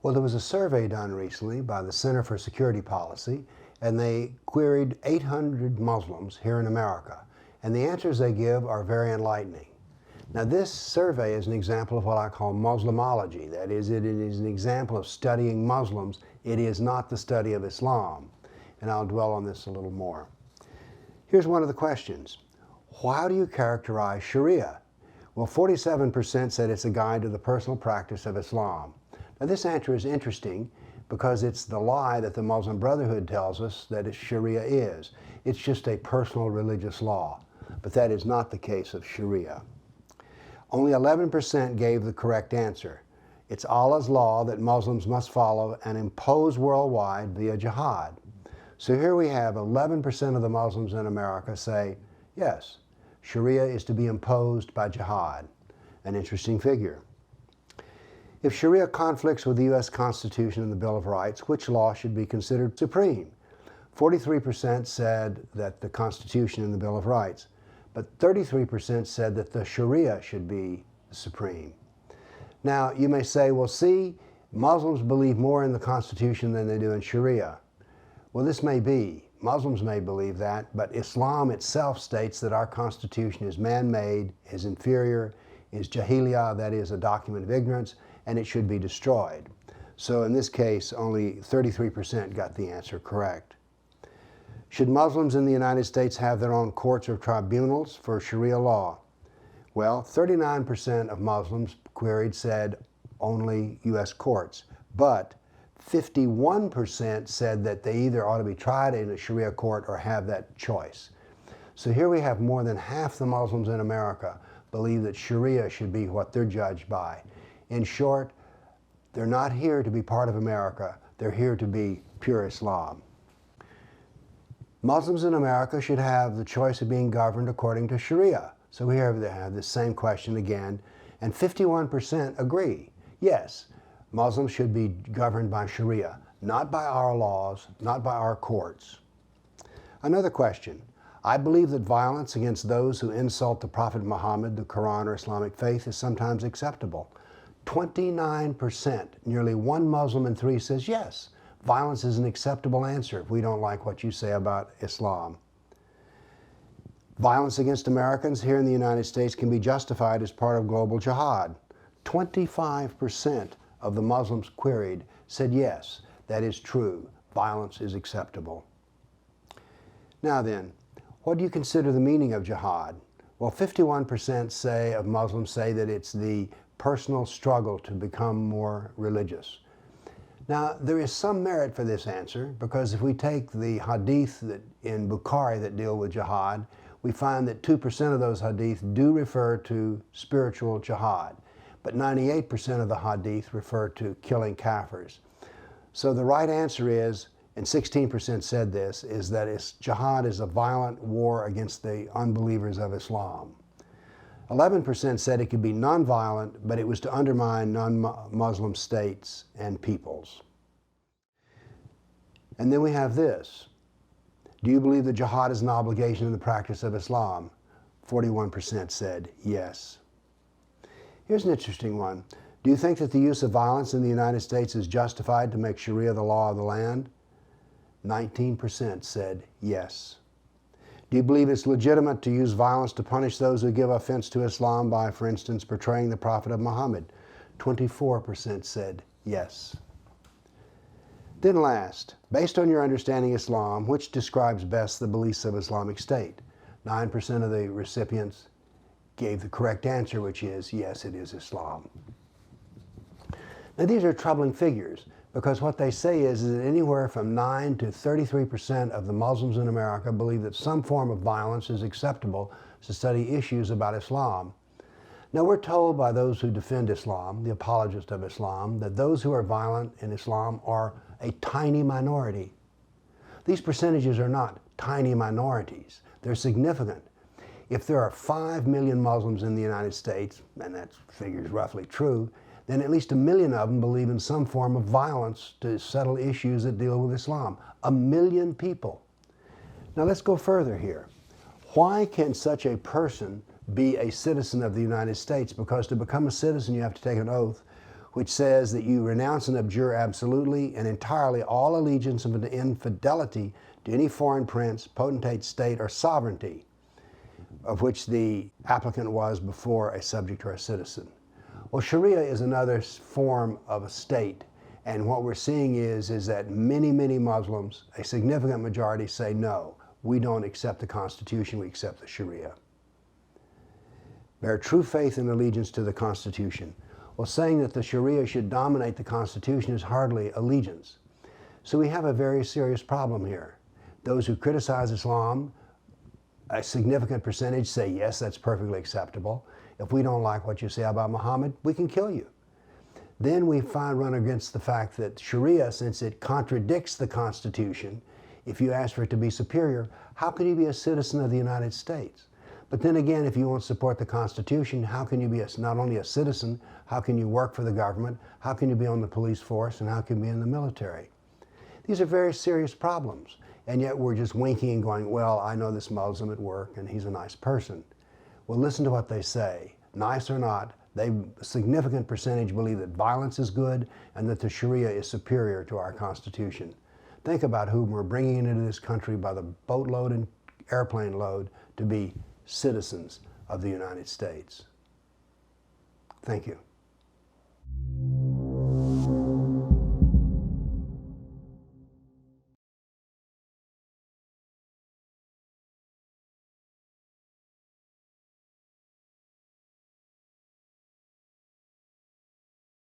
Well, there was a survey done recently by the Center for Security Policy, and they queried 800 Muslims here in America. And the answers they give are very enlightening. Now, this survey is an example of what I call Muslimology. That is, it is an example of studying Muslims. It is not the study of Islam. And I'll dwell on this a little more. Here's one of the questions. How do you characterize Sharia? Well, 47% said it's a guide to the personal practice of Islam. Now, this answer is interesting because it's the lie that the Muslim Brotherhood tells us that Sharia is. It's just a personal religious law. But that is not the case of Sharia. Only 11% gave the correct answer. It's Allah's law that Muslims must follow and impose worldwide via jihad. So here we have 11% of the Muslims in America say, yes, Sharia is to be imposed by jihad. An interesting figure. If Sharia conflicts with the U.S. Constitution and the Bill of Rights, which law should be considered supreme? 43% said that the Constitution and the Bill of Rights, but 33% said that the Sharia should be supreme. Now, you may say, well, see, Muslims believe more in the Constitution than they do in Sharia. Well, this may be. Muslims may believe that, but Islam itself states that our Constitution is man-made, is inferior, is jahiliyyah, that is a document of ignorance, and it should be destroyed. So in this case, only 33% got the answer correct. Should Muslims in the United States have their own courts or tribunals for Sharia law? Well, 39% of Muslims queried said only U.S. courts, but 51% said that they either ought to be tried in a Sharia court or have that choice. So here we have more than half the Muslims in America believe that Sharia should be what they're judged by. In short, they're not here to be part of America. They're here to be pure Islam. Muslims in America should have the choice of being governed according to Sharia. So we have the same question again, and 51% agree. Yes, Muslims should be governed by Sharia, not by our laws, not by our courts. Another question. I believe that violence against those who insult the Prophet Muhammad, the Quran, or Islamic faith is sometimes acceptable. 29%, nearly one Muslim in three, says yes, violence is an acceptable answer if we don't like what you say about Islam. Violence against Americans here in the United States can be justified as part of global jihad. 25% of the Muslims queried said yes, that is true, violence is acceptable. Now then, what do you consider the meaning of jihad? Well, 51% of Muslims say that it's the personal struggle to become more religious. Now, there is some merit for this answer, because if we take the hadith in Bukhari that deal with jihad, we find that 2% of those hadith do refer to spiritual jihad, but 98% of the hadith refer to killing kafirs. So the right answer is, and 16% said this, is that jihad is a violent war against the unbelievers of Islam. 11% said it could be nonviolent, but it was to undermine non-Muslim states and peoples. And then we have this. Do you believe that jihad is an obligation in the practice of Islam? 41% said yes. Here's an interesting one. Do you think that the use of violence in the United States is justified to make Sharia the law of the land? 19% said yes. Do you believe it's legitimate to use violence to punish those who give offense to Islam by, for instance, portraying the Prophet of Muhammad? 24% said yes. Then last, based on your understanding of Islam, which describes best the beliefs of Islamic State? 9% of the recipients gave the correct answer, which is, yes, it is Islam. Now, these are troubling figures, because what they say is that anywhere from 9 to 33% of the Muslims in America believe that some form of violence is acceptable to study issues about Islam. Now, we're told by those who defend Islam, the apologists of Islam, that those who are violent in Islam are a tiny minority. These percentages are not tiny minorities. They're significant. If there are 5 million Muslims in the United States, and that figure is roughly true, then at least 1 million of them believe in some form of violence to settle issues that deal with Islam. 1 million people. Now let's go further here. Why can such a person be a citizen of the United States? Because to become a citizen you have to take an oath, which says that you renounce and abjure absolutely and entirely all allegiance and infidelity to any foreign prince, potentate, state, or sovereignty of which the applicant was before a subject or a citizen. Well, Sharia is another form of a state, and what we're seeing is that many Muslims, a significant majority, say no, we don't accept the Constitution, we accept the Sharia. Bear true faith and allegiance to the Constitution. Well, saying that the Sharia should dominate the Constitution is hardly allegiance. So we have a very serious problem here. Those who criticize Islam, a significant percentage say, yes, that's perfectly acceptable. If we don't like what you say about Muhammad, we can kill you. Then we run against the fact that Sharia, since it contradicts the Constitution, if you ask for it to be superior, how can you be a citizen of the United States? But then again, if you won't support the Constitution, how can you be not only a citizen, how can you work for the government, how can you be on the police force, and how can you be in the military? These are very serious problems, and yet we're just winking and going, well, I know this Muslim at work, and he's a nice person. Well, listen to what they say. Nice or not, a significant percentage believe that violence is good and that the Sharia is superior to our Constitution. Think about whom we're bringing into this country by the boatload and airplane load to be citizens of the United States. Thank you.